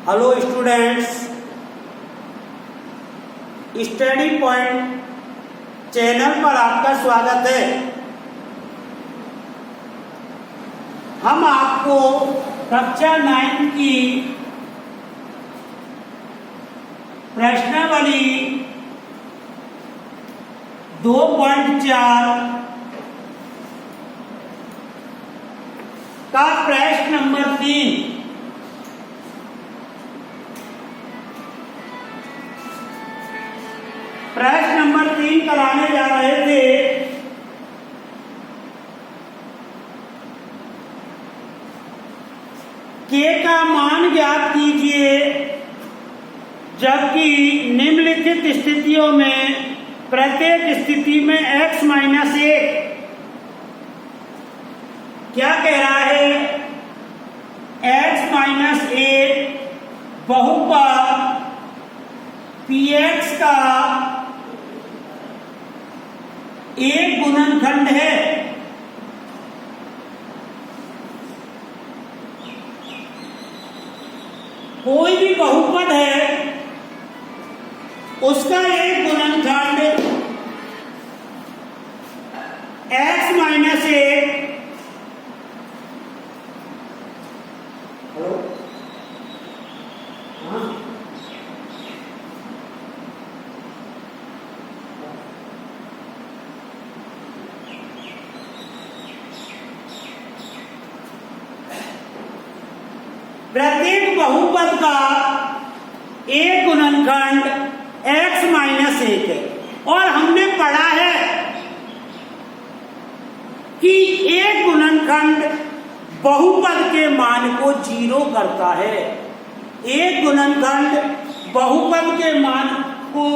Hello students, study point channel पर आपका स्वागत है। हम आपको कक्षा 9 की प्रश्नावली 2.4 का प्रश्न नंबर 3 कराने जा रहे थे। के का मान ज्ञात कीजिए जबकि निम्नलिखित स्थितियों में प्रत्येक स्थिति में x माइनस 1 क्या कह रहा है? x माइनस 1 बहुपद px का एक गुणनखंड है। कोई भी बहुपद है उसका एक गुणनखंड x माइनस 1 प्रत्येक बहुपद का एक गुणनखंड x माइनस 1 है। और हमने पढ़ा है कि एक गुणनखंड बहुपद के मान को 0 करता है। एक गुणनखंड बहुपद के मान को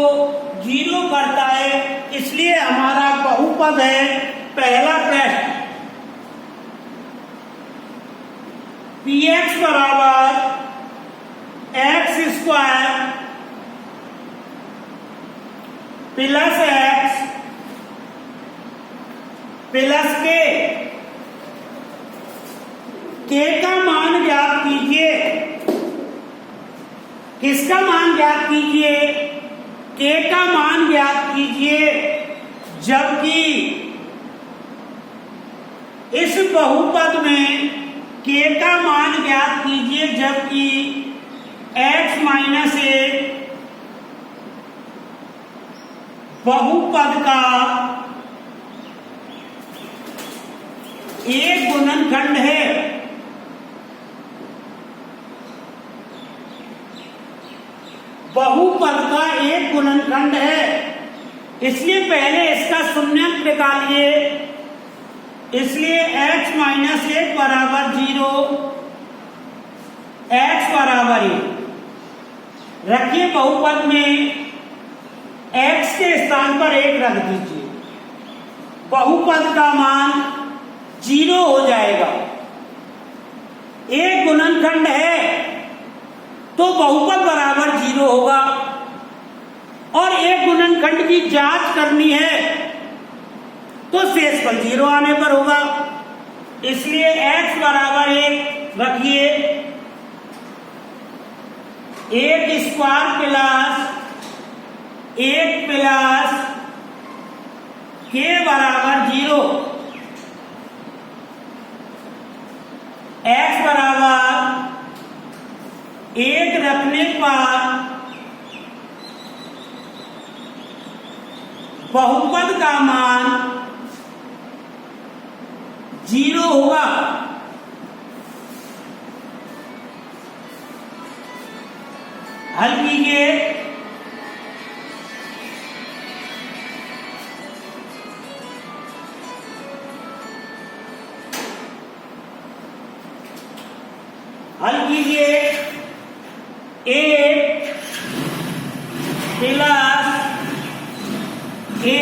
0 करता है, इसलिए हमारा बहुपद है पहला प्रश्न px बराबर x square plus x plus के का मान ज्ञात कीजिए। किसका मान ज्ञात कीजिए? के का मान ज्ञात कीजिए जबकि इस बहुपद में के का मान ज्ञात कीजिए जबकि x माइनस 1 बहुपद का एक गुणनखंड है। बहुपद का एक गुणनखंड है, इसलिए पहले इसका शून्यंक निकालिए। इसलिए x माइनस 1 बराबर 0, x बराबर 1 रखिए। बहुपद में x के स्थान पर 1 रख दीजिए, बहुपद का मान 0 हो जाएगा। एक गुणनखंड है तो बहुपद बराबर 0 होगा, और एक गुणनखंड की जांच करनी है तो शेषफल 0 आने पर होगा। इसलिए x बराबर 1 रखिए। 1 स्क्वायर प्लस के बराबर 0। x बराबर 1 रखने पर बहुपद का मान 0 होगा। हल कीजिए। हल कीजिए। 1 प्लस के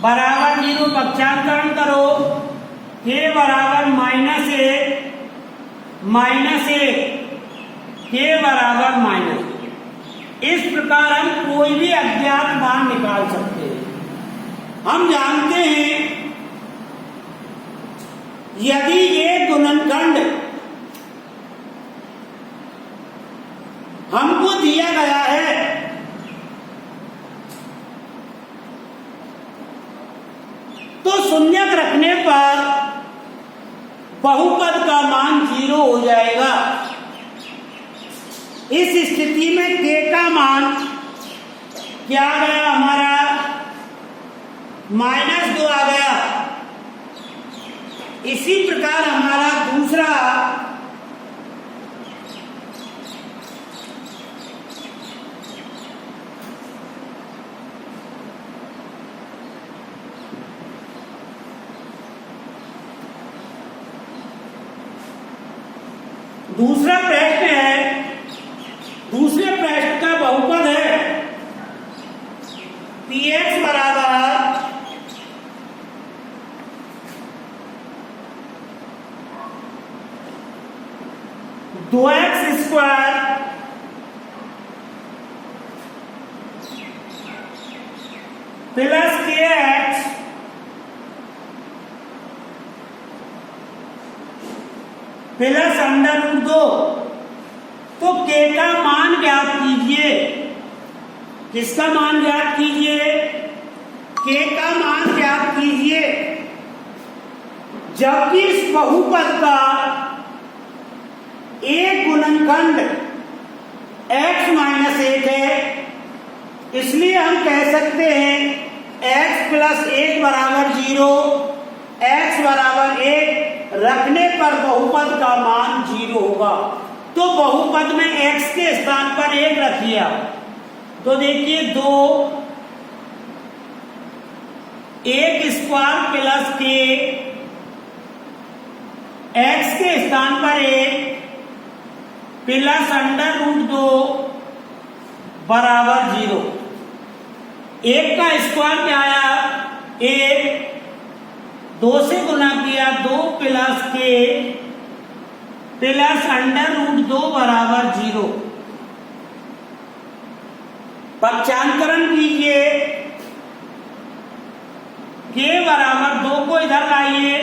बराबर 0 पक्षांतरण करो। के बराबर माइनस 1 के बराबर -1। इस प्रकार हम कोई भी अज्ञात मान निकाल सकते हैं। हम जानते हैं यदि एक गुणनखंड दिया गया है तो शून्यक रखने पर बहुपद का मान 0 हो जाएगा। इस स्थिति में k का मान क्या आ गया हमारा, -2 आ गया। इसी प्रकार हमारा दूसरा प्रश्न है, दूसरे प्रश्न का बहुपद है px बराबर 2x square plus kx plus √2। तो k का मान ज्ञात कीजिए। किसका मान ज्ञात कीजिए, k का मान ज्ञात कीजिए। जबकि इस बहुपद का एक गुणनखंड x - 1 है, इसलिए हम कह सकते हैं x + 1 बराबर 0, x बराबर 1 रखने पर बहुपद का मान 0 होगा। तो बहुपद में x के स्थान पर 1 रखिए। तो देखिए 2 1 स्क्वायर प्लस k, x के स्थान पर 1 प्लस √2 बराबर 0। 1 का स्क्वायर क्या आया 1, 2 से गुना किया 2 प्लस k प्लस √2 बराबर 0। पक्षांतरण कीजिए, k बराबर 2 को इधर लाइए,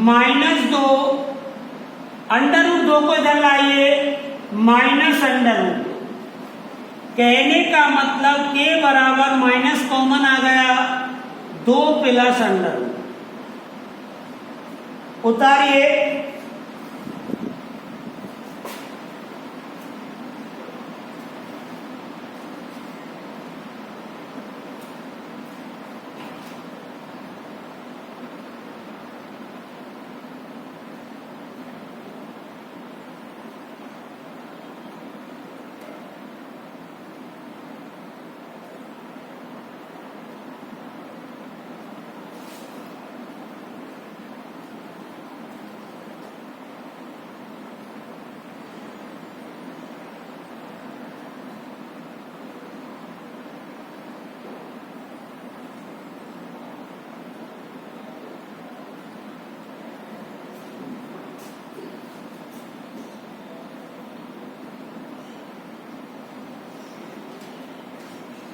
-2, √2 को इधर लाइए, -√2। कहने का मतलब k बराबर माइनस कॉमन आ गया, 2 प्लस √2 उतारिए।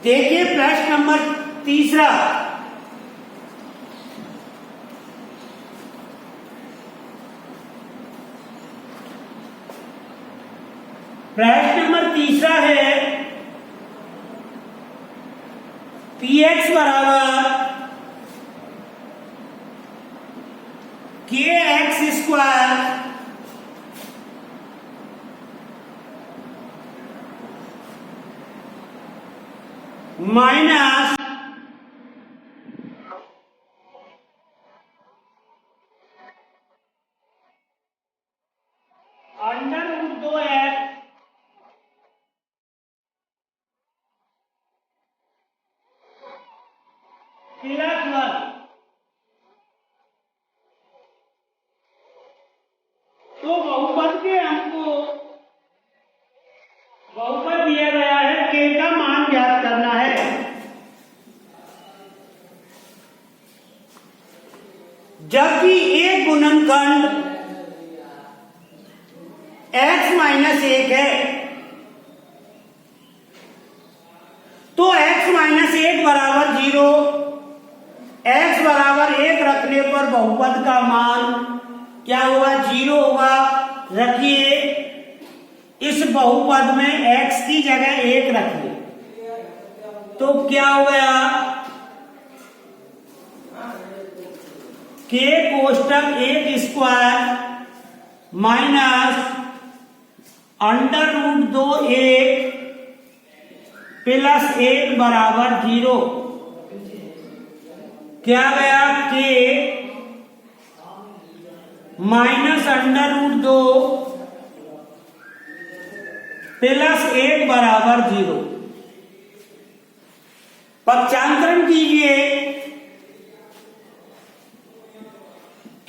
देखिए प्रश्न नंबर 3। प्रश्न नंबर 3 है px बराबर kx square minus √2x plus 1। तो बहुपद के हमको बहुपद दिया गया है, k का मान ज्ञात करना है। जबकि एक गुणनखंड x - 1 है, तो x - 1 बराबर 0, x बराबर 1 रखने पर बहुपद का मान क्या होगा 0 होगा। रखिए इस बहुपद में x की जगह 1 रखिए तो क्या हो गया, k कोष्टक 1 स्क्वायर माइनस √2 1 प्लस 1 बराबर 0। क्या गया, k माइनस √2 प्लस 1 बराबर 0। पक्षांतरण कीजिए,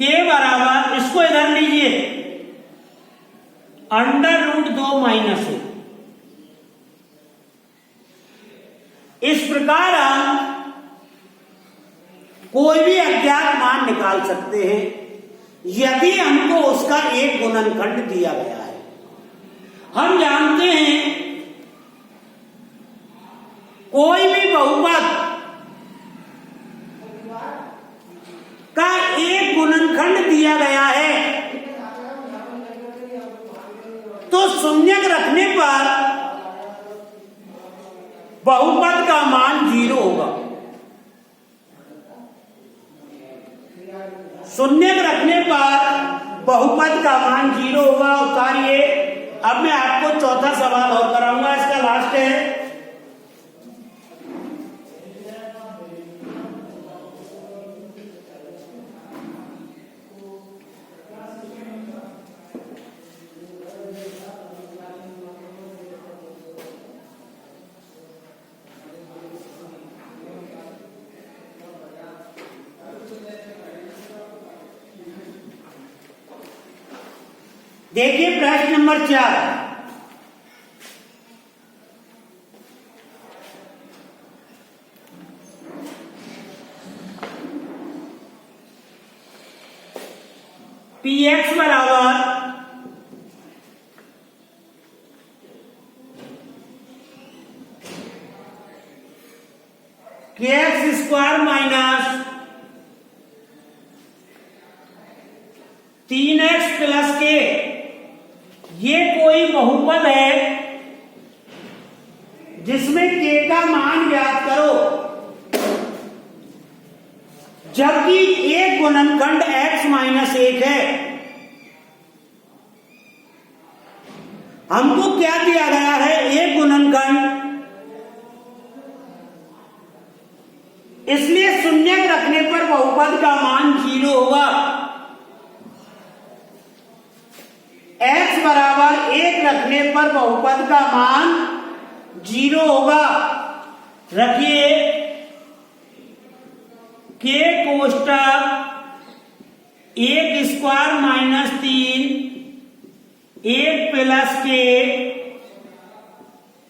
k बराबर, इसको इधर लीजिए, √2 माइनस 1। इस प्रकार हम कोई भी अज्ञात मान निकाल सकते हैं यदि हमको उसका एक गुणनखंड दिया गया है। हम जानते हैं कोई भी बहुपद का एक गुणनखंड दिया गया है तो शून्यक रखने पर बहुपद का मान 0 होगा। शून्यक रखने पर बहुपद का मान 0 होगा। उतारिए। अब मैं आपको चौथा सवाल और कराऊंगा, इसका लास्ट है। देखिए प्रश्न नंबर 4। px बराबर kx square minus 3x plus k, ये कोई बहुपद है जिसमें k का मान ज्ञात करो जबकि एक गुणनखंड x माइनस 1 है। हमको क्या दिया गया है, एक गुणनखंड, इसलिए शून्यक रखने पर बहुपद का मान 0 होगा। x बराबर 1 रखने पर बहुपद का मान 0 होगा। रखिए, k कोष्टक 1 square minus 3 1 plus k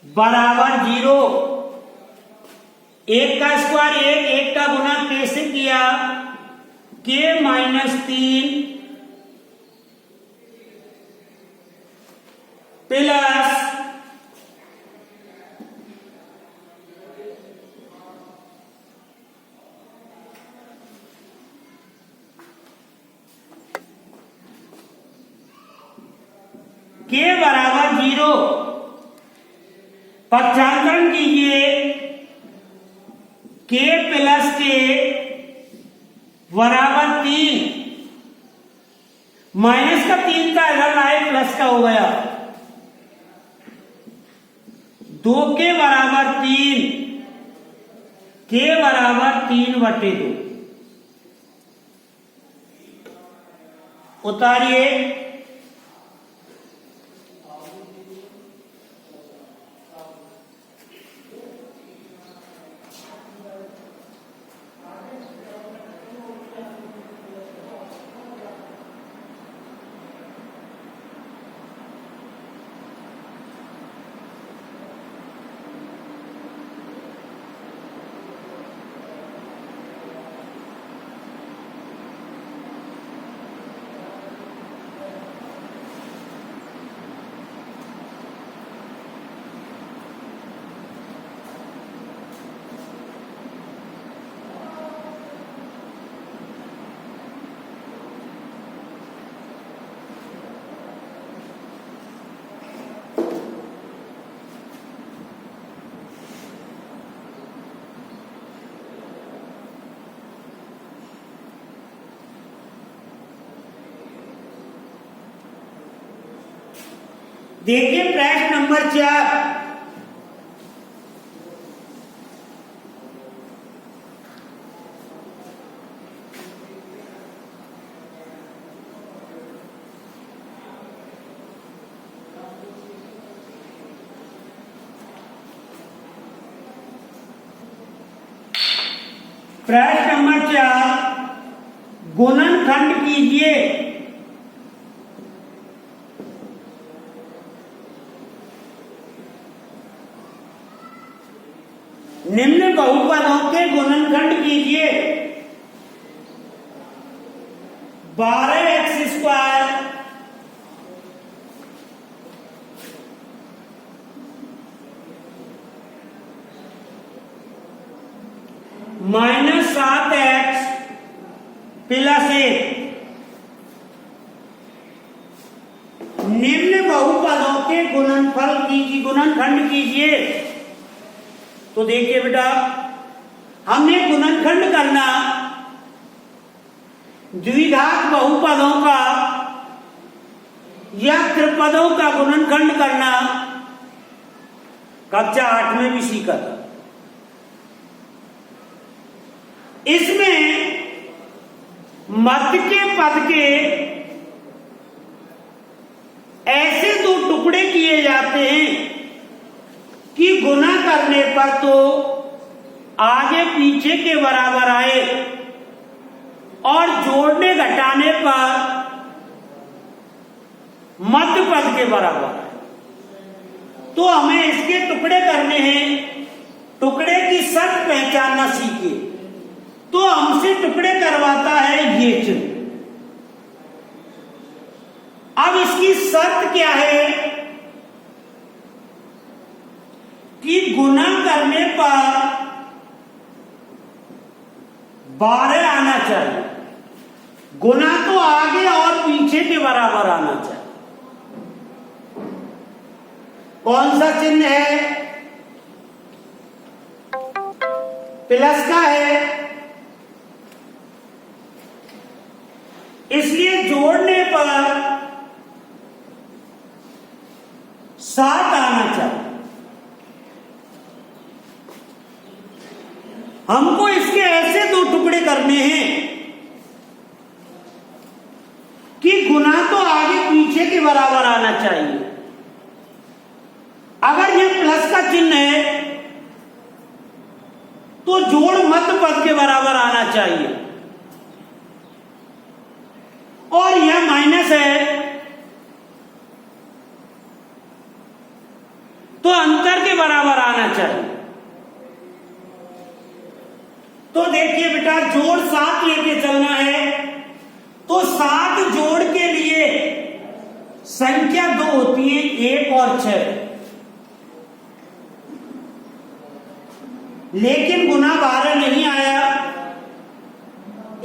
बराबर 0। 1 का स्क्वायर 1, 1 का गुना k से किया, k माइनस 3 प्लस k बराबर 0। पक्षांतरण कीजिए, k प्लस k बराबर 3, माइनस का 3 का इधर लाए, प्लस का हो गया। 2 के बराबर 3, k बराबर 3/2। उतारिए। देखिए प्रश्न नंबर 4। प्रश्न नंबर 4, गुणनखंड कीजिए। निम्न बहुपदों के गुणनखंड कीजिए। 12x² -7x + 1। निम्न बहुपदों के गुणनखंड कीजिए। तो देखिए बेटा, हमने गुणनखंड करना द्विघात बहुपदों का या त्रिपदों का गुणनखंड करना कक्षा 8 में भी सीखा था। इसमें मध्य के पद के ऐसे दो टुकड़े किए जाते हैं कि गुना करने पर तो आगे पीछे के बराबर आए और जोड़ने घटाने पर मध्य पद के बराबर आए। तो हमें इसके टुकड़े करने हैं। टुकड़े की शर्त पहचानना सीखे। तो हमसे टुकड़े करवाता है ये चिन्ह। अब इसकी शर्त क्या है कि गुना करने पर 12 आना चाहिए। गुना तो आगे और पीछे के बराबर आना चाहिए। कौन सा चिन्ह है? प्लस का है, इसलिए जोड़ने पर 7 आना चाहिए। हमको इसके ऐसे दो टुकड़े करने हैं कि गुना तो आगे पीछे के बराबर आना चाहिए। अगर यह प्लस का चिन्ह है तो जोड़ मध्य पद के बराबर आना चाहिए, और यह माइनस है तो अंतर के बराबर आना चाहिए। तो देखिए बेटा, जोड़ 7 लेके चलना है तो 7 जोड़ के लिए संख्या 2 होती है, 1 और 6। लेकिन गुना 12 नहीं आया,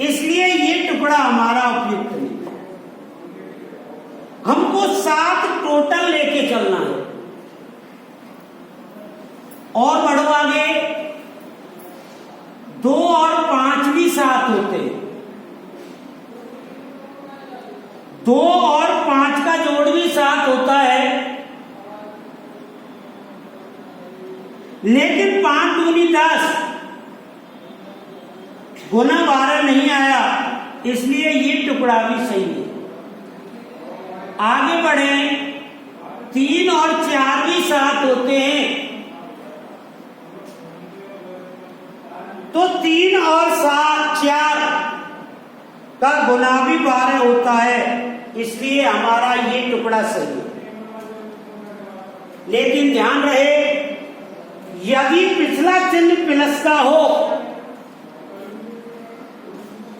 इसलिए ये टुकड़ा हमारा उपयुक्त नहीं। हमको 7 टोटल लेके चलना है। और बढ़ो आगे, 2 और 5 भी 7 होते हैं। 2 और 5 का जोड़ भी 7 होता है, लेकिन 5 दूनी 10, गुना 12 नहीं आया, इसलिए ये टुकड़ा भी सही है। आगे बढ़े, 3 और 4 भी 7 होते हैं, तो 3 और 7 4 का गुना भी 12 होता है, इसलिए हमारा ये टुकड़ा सही है। लेकिन ध्यान रहे, यदि पिछला चिन्ह प्लस का हो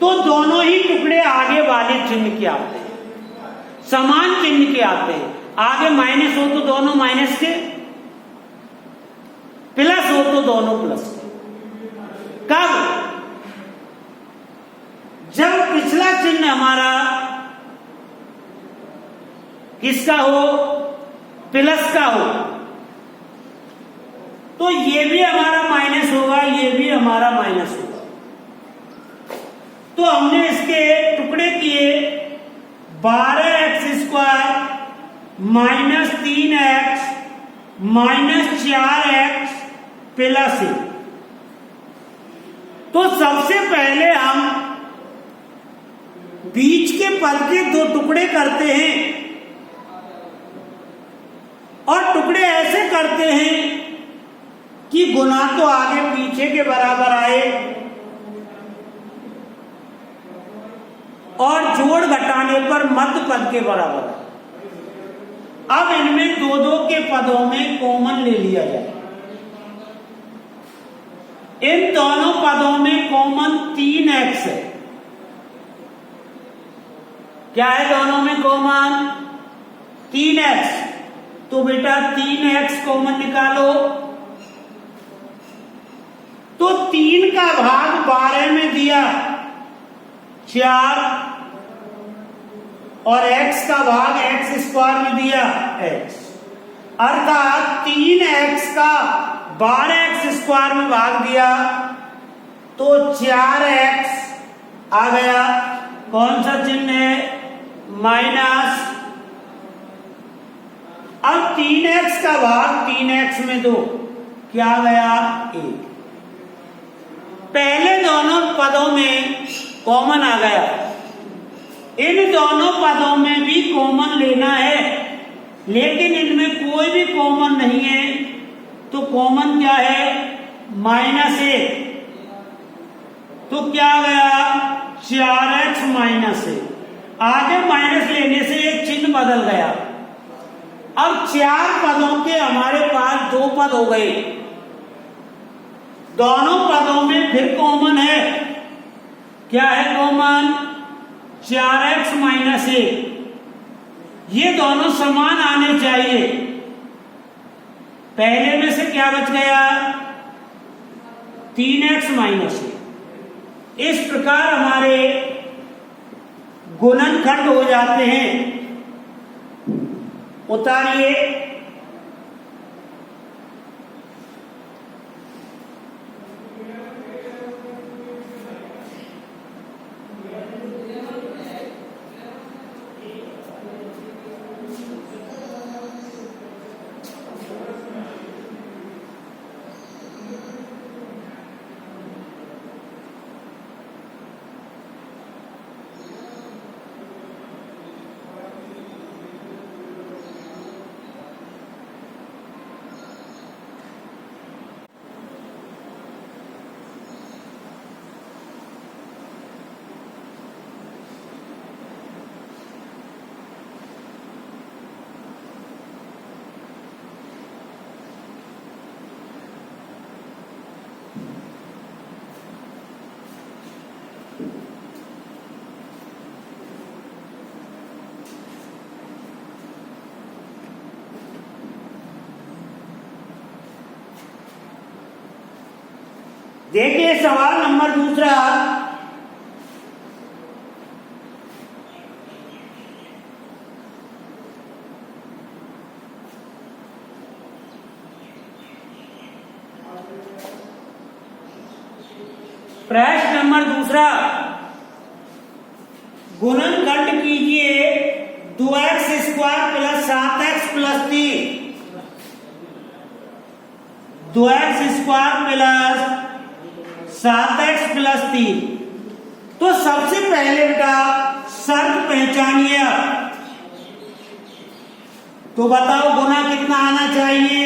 तो दोनों ही टुकड़े आगे वाले चिन्ह के आते हैं, समान चिन्ह के आते हैं। आगे माइनस हो तो दोनों माइनस के, प्लस हो तो दोनों प्लस के। कब? जब पिछला चिन्ह हमारा किसका हो? प्लस का हो, तो ये भी हमारा माइनस होगा, ये भी हमारा माइनस होगा। तो हमने इसके टुकड़े किए 12x² -3x -4x प्लस 1। तो सबसे पहले हम बीच के पद के दो टुकड़े करते हैं और टुकड़े ऐसे करते हैं कि गुना तो आगे पीछे के बराबर आए और जोड़ घटाने पर मध्य पद के बराबर। अब इनमें दो दो के पदों में कॉमन ले लिया जाए। इन दोनों पदों में कॉमन 3x है। क्या है दोनों में कॉमन? 3x। तो बेटा 3x कॉमन निकालो। तो 3 का भाग 12 में दिया 4 और x का भाग x स्क्वायर में दिया x, अर्थात 3x का 12x स्क्वायर में भाग दिया तो 4x आ गया। कौन सा चिन्ह है? माइनस। अब 3x का भाग 3x में दो, क्या आ गया? 1। पहले दोनों पदों में कॉमन आ गया। इन दोनों पदों में भी कॉमन लेना है, लेकिन इनमें कोई भी कॉमन नहीं है। तो कॉमन क्या है? -1। तो क्या आ गया? 4x -1। आगे माइनस लेने से एक चिन्ह बदल गया। अब 4 पदों के हमारे पास 2 पद हो गए। दोनों पदों में फिर कॉमन है। क्या है कॉमन? 4x -1। ये दोनों समान आने चाहिए। पहले में से क्या बच गया? 3x -1। इस प्रकार हमारे गुणनखंड हो जाते हैं। उतारिए। देखिए सवाल नंबर दूसरा। प्रश्न नंबर दूसरा, गुणनखंड कीजिए 2x square plus 7x plus 3। 2x square plus 7x plus 3। तो सबसे पहले बेटा शर्त पहचानिए। तो बताओ गुना कितना आना चाहिए?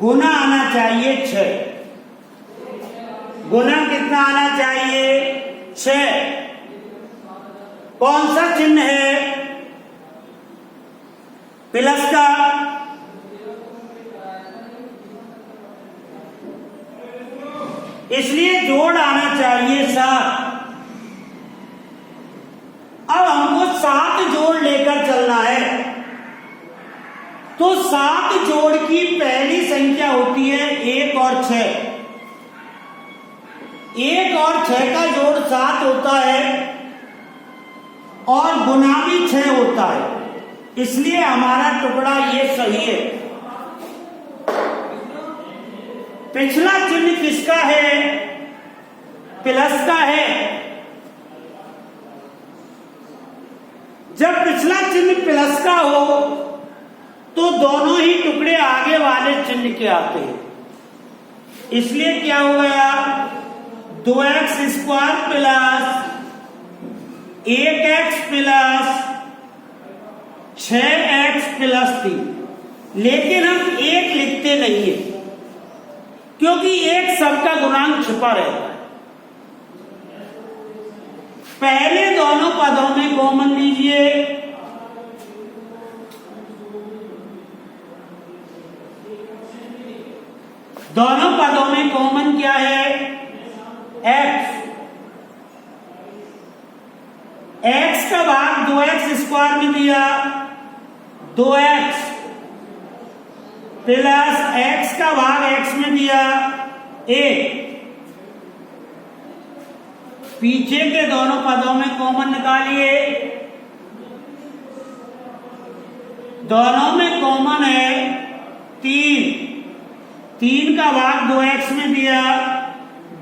गुना आना चाहिए 6। गुना कितना आना चाहिए? 6। कौन सा चिन्ह है? प्लस का। इसलिए जोड़ आना चाहिए 7। अब हमको 7 जोड़ लेकर चलना है। तो 7 जोड़ की पहली संख्या होती है 1 और 6। 1 और 6 का जोड़ 7 होता है और गुना भी 6 होता है। इसलिए हमारा टुकड़ा ये सही है। पिछला चिन्ह किसका है? प्लस का है। जब पिछला चिन्ह प्लस का हो तो दोनों ही टुकड़े आगे वाले चिन्ह के आते हैं, इसलिए क्या हो गया 2x square plus 1x plus 6x plus 3। लेकिन हम एक लिखते नहीं है क्योंकि एक सबका गुणांक छुपा रहता है। पहले दोनों पदों में कॉमन लीजिए, दोनों पदों में कॉमन क्या है x। x का भाग 2x स्क्वायर में दिया 2x प्लस x का भाग x में दिया 1। पीछे के दोनों पदों में कॉमन निकालिए, दोनों में कॉमन है 3 का भाग 2x में दिया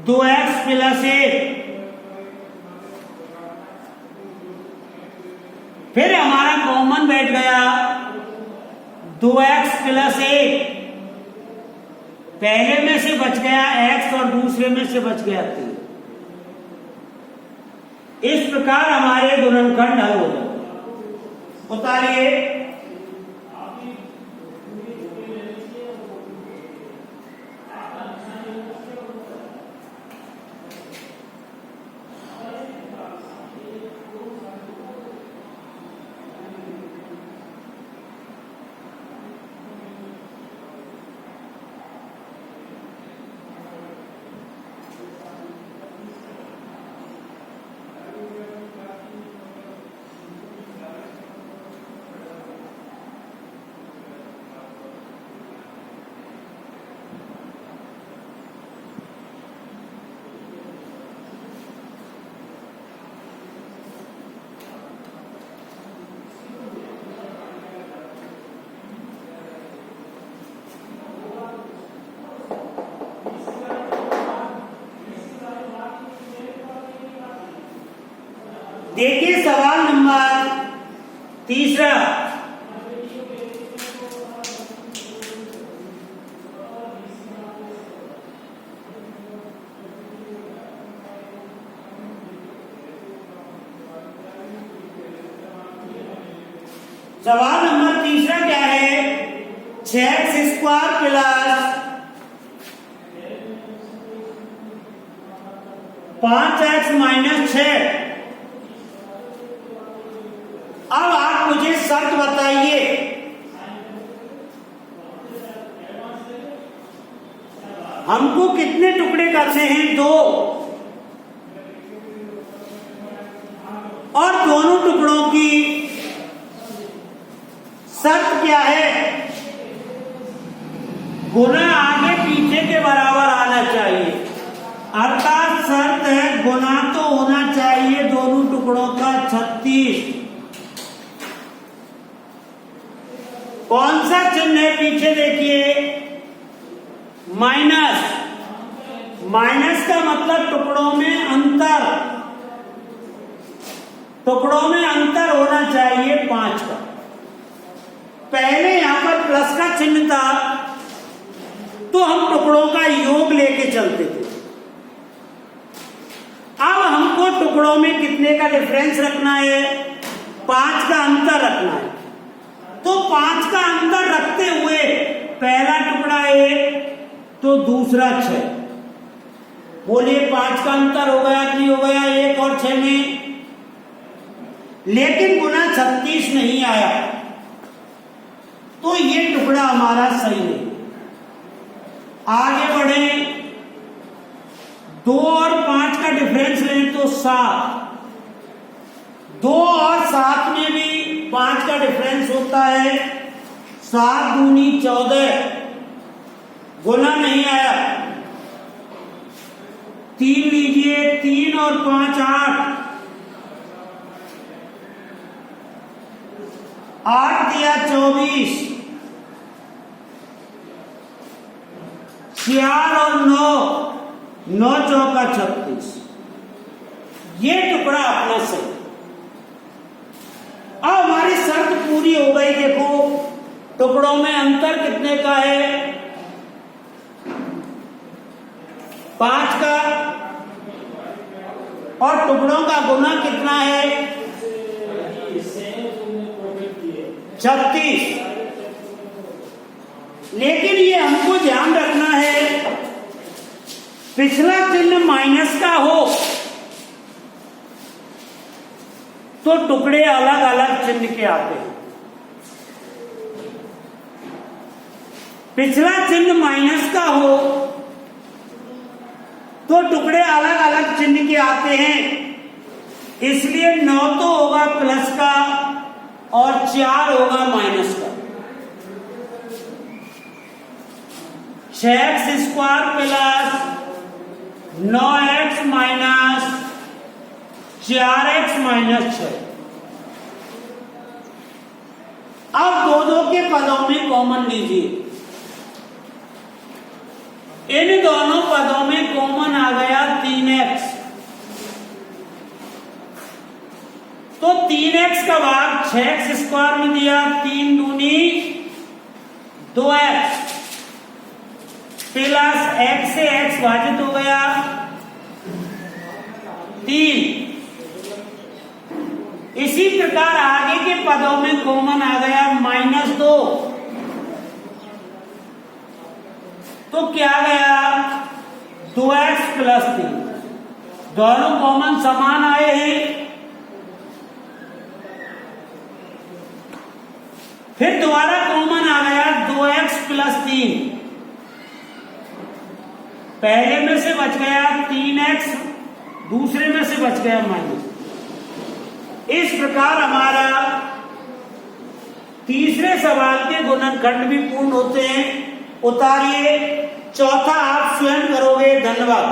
2x प्लस 1। फिर हमारा कॉमन बैठ गया 2x प्लस 1। पहले में से बच गया x और दूसरे में से बच गया 3। इस प्रकार हमारे गुणनखंड हल हो जाते। उतारिए, देखिए सवाल नंबर 3। सवाल नंबर 3 क्या है 6x square plus 5x minus 6। अब आप मुझे शर्त बताइए, हमको कितने टुकड़े करने हैं 2, और दोनों टुकड़ों की शर्त क्या है गुना आगे पीछे के बराबर आना चाहिए। अर्थात शर्त है गुना तो होना चाहिए दोनों टुकड़ों का 36। कौन सा चिन्ह है पीछे देखिए माइनस। माइनस का मतलब टुकड़ों में अंतर, टुकड़ों में अंतर होना चाहिए 5 का। पहले यहां पर प्लस का चिन्ह था तो हम टुकड़ों का योग लेके चलते थे। अब हमको टुकड़ों में कितने का डिफरेंस रखना है 5 का अंतर रखना है। तो 5 का अंतर रखते हुए पहला टुकड़ा 1 तो दूसरा 6। बोलिए 5 का अंतर हो गया कि हो गया 1 और 6 में, लेकिन गुना 36 नहीं आया तो ये टुकड़ा हमारा सही है। आगे बढ़े 2 और 5 का डिफरेंस लें तो 7। 2 और 7 में भी 5 का डिफरेंस होता है 7 दूनी 14। गुना नहीं आया। 3 लीजिए 3 और 5 8। 8 दिया 24। 4 और 9 9 चौका 36। ये टुकड़ा अपना सही। अब हमारी शर्त पूरी हो गई। देखो टुकड़ों में अंतर कितने का है, 5 का, और टुकड़ों का गुना कितना है, 36। लेकिन ये हमको ध्यान रखना है, पिछला चिन्ह माइनस का हो तो टुकड़े अलग अलग चिन्ह के आते हैं। पिछला चिन्ह माइनस का हो तो टुकड़े अलग अलग चिन्ह के आते हैं। इसलिए 9 तो होगा प्लस का और 4 होगा माइनस का। 6x² plus 9x minus 4x minus 6। अब दो के पदों में कॉमन लीजिए। इन दोनों पदों में कॉमन आ गया 3x, तो 3x का भाग 6x² में दिया, 3 दूनी 2x प्लस x से x भाजित हो गया 3। इसी प्रकार आगे के पदों में कॉमन आ गया -2, तो क्या गया 2x प्लस 3। दोनों कॉमन समान आए हैं। फिर दोबारा कॉमन आ गया 2x प्लस 3। पहले में से बच गया 3x, दूसरे में से बच गया माइनस। इस प्रकार हमारा तीसरे सवाल के गुणनखंड भी पूर्ण होते हैं। उतारिए, चौथा आप स्वयं करोगे। धन्यवाद।